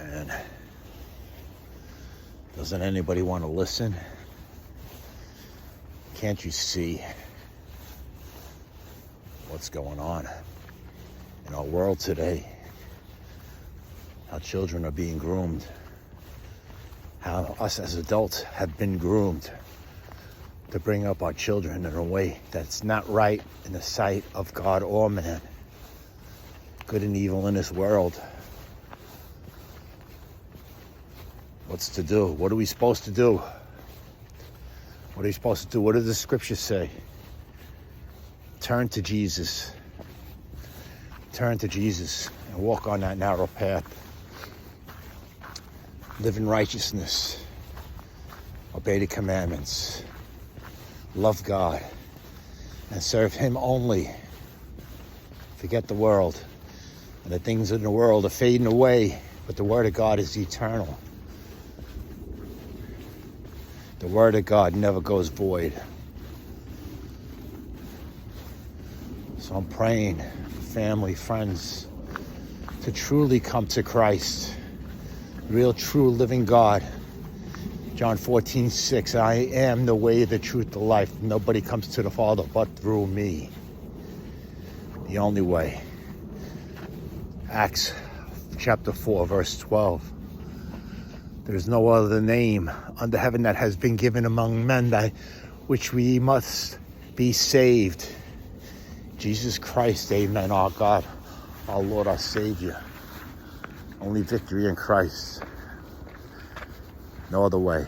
And doesn't anybody want to listen? Can't you see what's going on in our world today? How children are being groomed. How us as adults have been groomed to bring up our children in a way that's not right in the sight of God or man. Good and evil in this world. What's to do? What are we supposed to do? What are you supposed to do? What does the scripture say? Turn to Jesus. Turn to Jesus and walk on that narrow path. Live in righteousness. Obey the commandments. Love God. And serve Him only. Forget the world. And the things in the world are fading away. But the Word of God is eternal. The Word of God never goes void. So I'm praying for family, friends, to truly come to Christ. Real, true, living God. John 14:6, I am the way, the truth, the life. Nobody comes to the Father but through me. The only way. Acts chapter 4, verse 12. There is no other name under heaven that has been given among men by which we must be saved. Jesus Christ, amen, our God, our Lord, our Savior. Only victory in Christ. No other way.